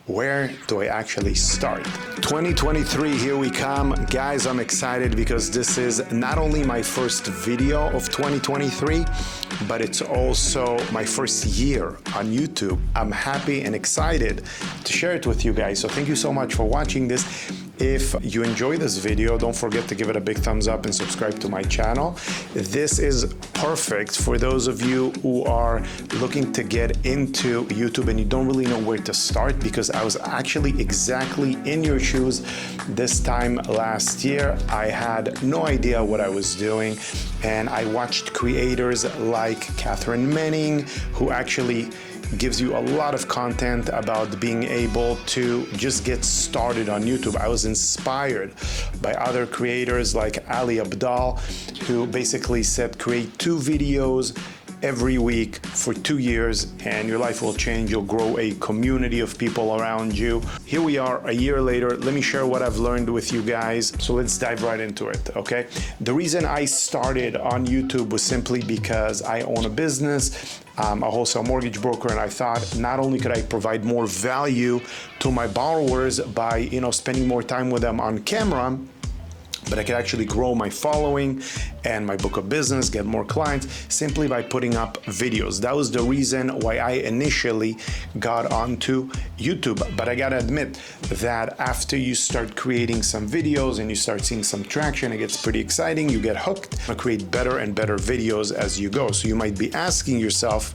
where do I actually start? 2023, here we come. Guys, I'm excited because this is not only my first video of 2023, but it's also my first year on YouTube. I'm happy and excited to share it with you guys. So thank you so much for watching this. If you enjoy this video, don't forget to give it a big thumbs up and subscribe to my channel. This is perfect for those of you who are looking to get into YouTube and you don't really know where to start, because I was actually exactly in your shoes this time last year. I had no idea what I was doing, and I watched creators like Catherine Manning, who actually gives you a lot of content about being able to just get started on YouTube. I was inspired by other creators like Ali Abdal, who basically said create 2 videos every week for 2 years and your life will change. You'll grow a community of people around you. Here we are a year later. Let me share what I've learned with you guys. So let's dive right into it, okay? The reason I started on YouTube was simply because I own a business. I'm a wholesale mortgage broker, and I thought not only could I provide more value to my borrowers by, spending more time with them on camera, but I could actually grow my following and my book of business, get more clients simply by putting up videos. That was the reason why I initially got onto YouTube. But I gotta admit that after you start creating some videos and you start seeing some traction, it gets pretty exciting. You get hooked and create better and better videos as you go. So you might be asking yourself,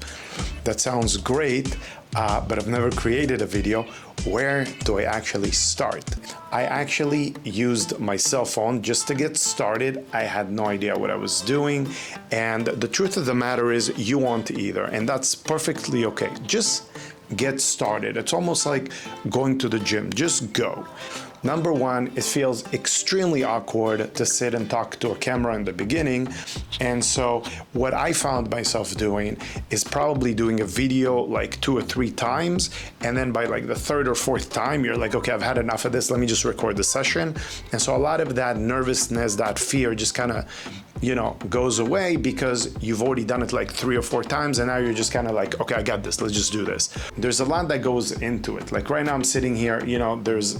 that sounds great, but I've never created a video. Where do I actually start? I actually used my cell phone just to get started. I had no idea what I was doing. And the truth of the matter is you won't either. And that's perfectly okay. Just get started. It's almost like going to the gym. Just go. Number one, it feels extremely awkward to sit and talk to a camera in the beginning. And so what I found myself doing is probably doing a video like 2 or 3 times. And then by like the 3rd or 4th time, you're like, okay, I've had enough of this. Let me just record the session. And so a lot of that nervousness, that fear just kind of, goes away because you've already done it like 3 or 4 times. And now you're just kind of like, okay, I got this. Let's just do this. There's a lot that goes into it. Like right now I'm sitting here, there's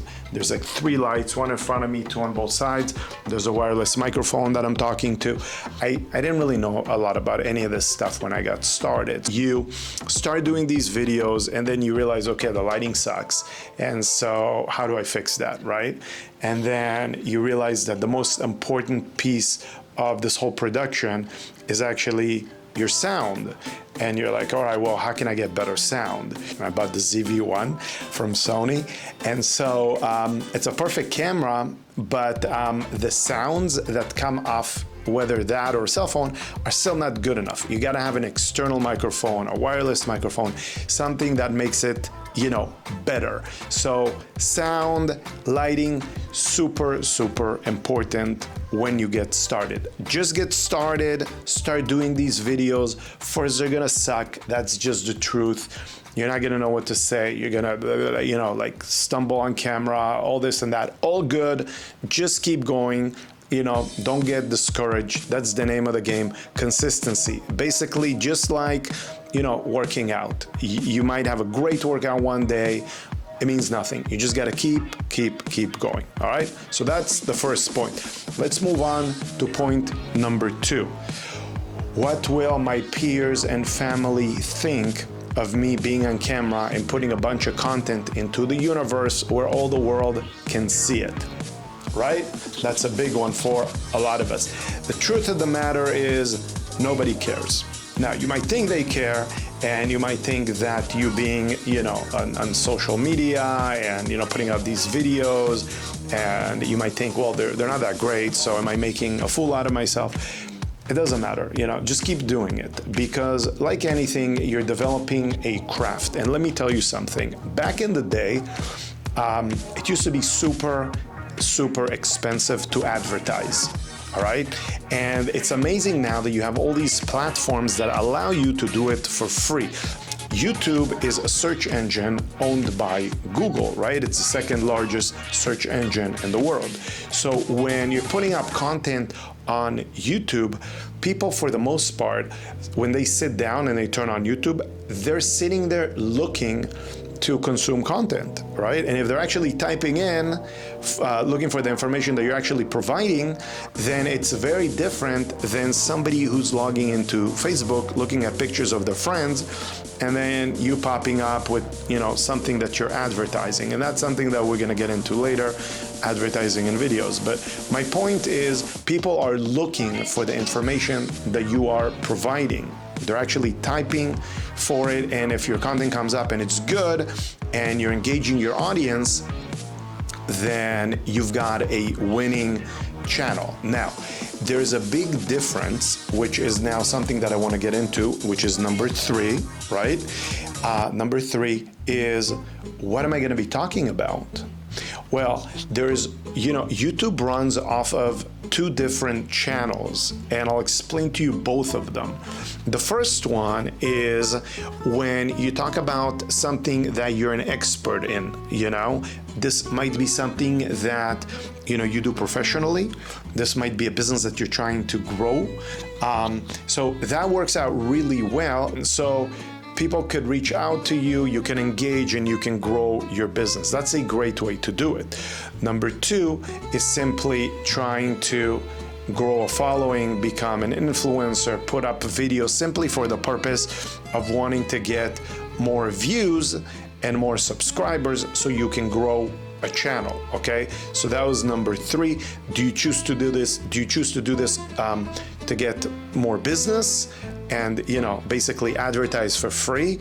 like 3 lights, 1 in front of me, 2 on both sides. There's a wireless microphone that I'm talking to. I didn't really know a lot about any of this stuff when I got started. You start doing these videos and then you realize, okay, the lighting sucks. And so how do I fix that, right? And then you realize that the most important piece of this whole production is actually your sound. And you're like, all right, well, how can I get better sound? And I bought the ZV-1 from Sony. And so it's a perfect camera, but the sounds that come off, whether that or cell phone, are still not good enough. You gotta have an external microphone, a wireless microphone, something that makes it, better. So sound, lighting, super, super important when you get started. Just get started, start doing these videos. First, they're gonna suck. That's just the truth. You're not gonna know what to say. You're gonna, like stumble on camera, all this and that. All good. Just keep going. Don't get discouraged. That's the name of the game. Consistency. Basically, just like, working out. You might have a great workout one day. It means nothing. You just gotta keep going. All right? So that's the first point. Let's move on to point number 2. What will my peers and family think of me being on camera and putting a bunch of content into the universe where all the world can see it? Right? That's a big one for a lot of us. The truth of the matter is nobody cares. Now, you might think they care, and you might think that you being, on social media and, putting out these videos, and you might think, well, they're not that great, so am I making a fool out of myself? It doesn't matter, just keep doing it, because like anything, you're developing a craft. And let me tell you something. Back in the day, it used to be super expensive to advertise. All right. And it's amazing now that you have all these platforms that allow you to do it for free. YouTube is a search engine owned by Google, right? It's the 2nd largest search engine in the world. So when you're putting up content on YouTube, people, for the most part, when they sit down and they turn on YouTube, they're sitting there looking to consume content, right? And if they're actually typing in, looking for the information that you're actually providing, then it's very different than somebody who's logging into Facebook, looking at pictures of their friends, and then you popping up with, something that you're advertising. And that's something that we're gonna get into later, advertising and videos. But my point is, people are looking for the information that you are providing. They're actually typing for it, and if your content comes up and it's good and you're engaging your audience, then you've got a winning channel. Now, there's a big difference, which is now something that I want to get into, which is number 3, right? Number 3 is, what am I going to be talking about? Well, there's, YouTube runs off of 2 different channels, and I'll explain to you both of them. The first one is when you talk about something that you're an expert in, This might be something that, you do professionally. This might be a business that you're trying to grow. So that works out really well. And so people could reach out to you, you can engage, and you can grow your business. That's a great way to do it. Number 2 is simply trying to grow a following, become an influencer, put up videos simply for the purpose of wanting to get more views and more subscribers so you can grow a channel, okay? So that was number 3. Do you choose to do this? Do you choose to do this to get more business and, basically advertise for free?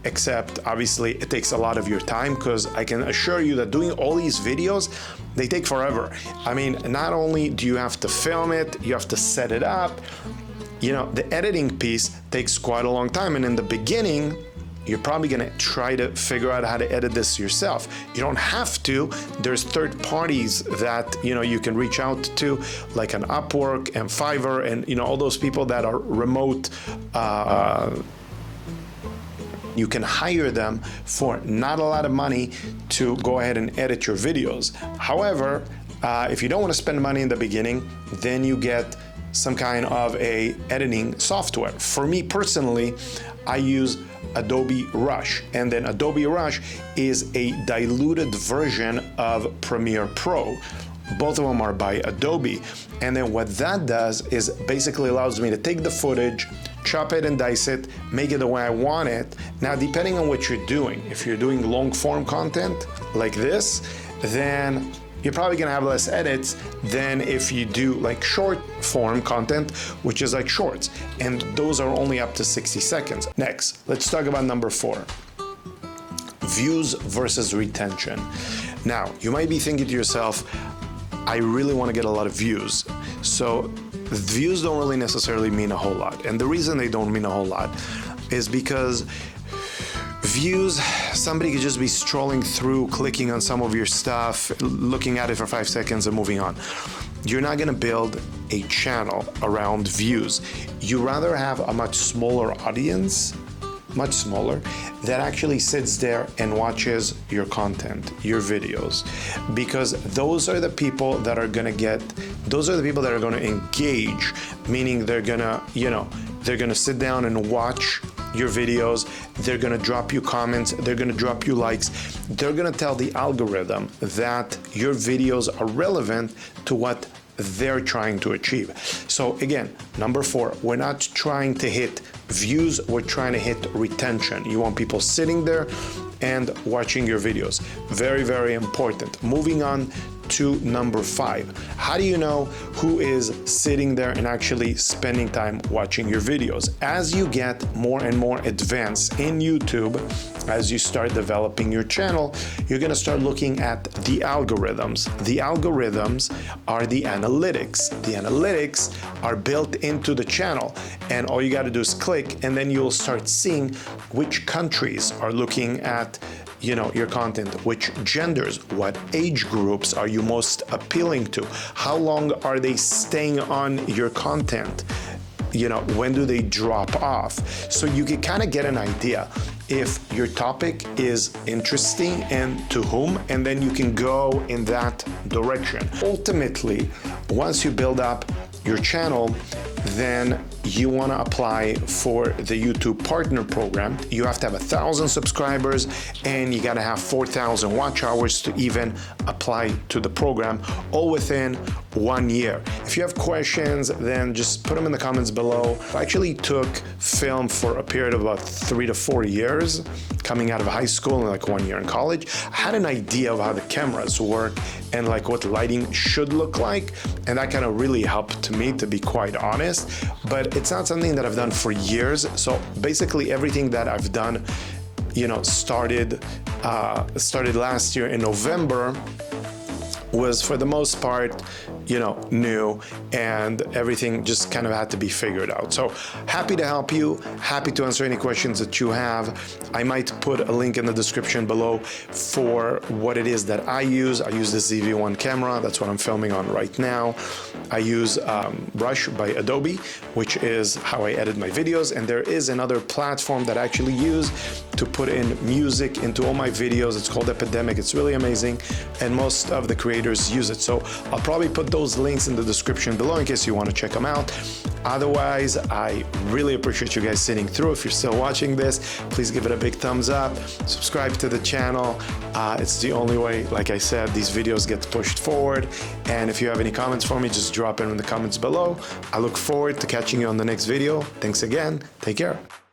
Except obviously it takes a lot of your time, because I can assure you that doing all these videos, they take forever. I mean, not only do you have to film it, you have to set it up. The editing piece takes quite a long time, and in the beginning, you're probably gonna try to figure out how to edit this yourself. You don't have to. There's third parties that you can reach out to, like an Upwork and Fiverr, and all those people that are remote. You can hire them for not a lot of money to go ahead and edit your videos. However, if you don't want to spend money in the beginning, then you get some kind of a editing software. For me personally, I use Adobe Rush, and then Adobe Rush is a diluted version of Premiere Pro. Both of them are by Adobe. And then what that does is basically allows me to take the footage, chop it and dice it, make it the way I want it. Now, depending on what you're doing, if you're doing long form content like this, then you're probably gonna have less edits than if you do like short form content, which is like shorts. And those are only up to 60 seconds. Next, let's talk about number 4. Views versus retention. Now, you might be thinking to yourself, I really want to get a lot of views. So views don't really necessarily mean a whole lot. And the reason they don't mean a whole lot is because views, somebody could just be strolling through, clicking on some of your stuff, looking at it for 5 seconds and moving on. You're not going to build a channel around views. You rather have a much smaller audience, much smaller, that actually sits there and watches your content, your videos, because those are the people that are going to engage, meaning they're going to sit down and watch your videos, they're going to drop you comments, they're going to drop you likes, they're going to tell the algorithm that your videos are relevant to what they're trying to achieve. So again, number 4, we're not trying to hit views, we're trying to hit retention. You want people sitting there and watching your videos. Very, very important. Moving on to number 5. How do you know who is sitting there and actually spending time watching your videos? As you get more and more advanced in YouTube, as you start developing your channel, you're going to start looking at the algorithms. The algorithms are the analytics. The analytics are built into the channel, and all you got to do is click, and then you'll start seeing which countries are looking at your content, which genders, what age groups are you most appealing to, how long are they staying on your content, when do they drop off? So you can kind of get an idea if your topic is interesting and to whom, and then you can go in that direction. Ultimately, once you build up your channel, then you want to apply for the YouTube Partner Program. You have to have 1,000 subscribers and you got to have 4,000 watch hours to even apply to the program, all within 1 year. If you have questions, then just put them in the comments below. I actually took film for a period of about 3 to 4 years coming out of high school and like 1 year in college. I had an idea of how the cameras work and like what lighting should look like, and that kind of really helped to me, to be quite honest. But it's not something that I've done for years. So basically everything that I've done, you know, started last year in November, was for the most part, you know, new, and everything just kind of had to be figured out. So happy to help you, happy to answer any questions that you have. I might put a link in the description below for what it is that I use. I use the ZV-1 camera, that's what I'm filming on right now. I use Rush by Adobe, which is how I edit my videos, and there is another platform that I actually use to put in music into all my videos. It's called Epidemic. It's really amazing, and most of the creators use it. So I'll probably put those links in the description below in case you want to check them out. Otherwise, I really appreciate you guys sitting through. If you're still watching this, please give it a big thumbs up, subscribe to the channel. It's the only way, like I said, these videos get pushed forward. And if you have any comments for me, just drop it in the comments below. I look forward to catching you on the next video. Thanks again. Take care.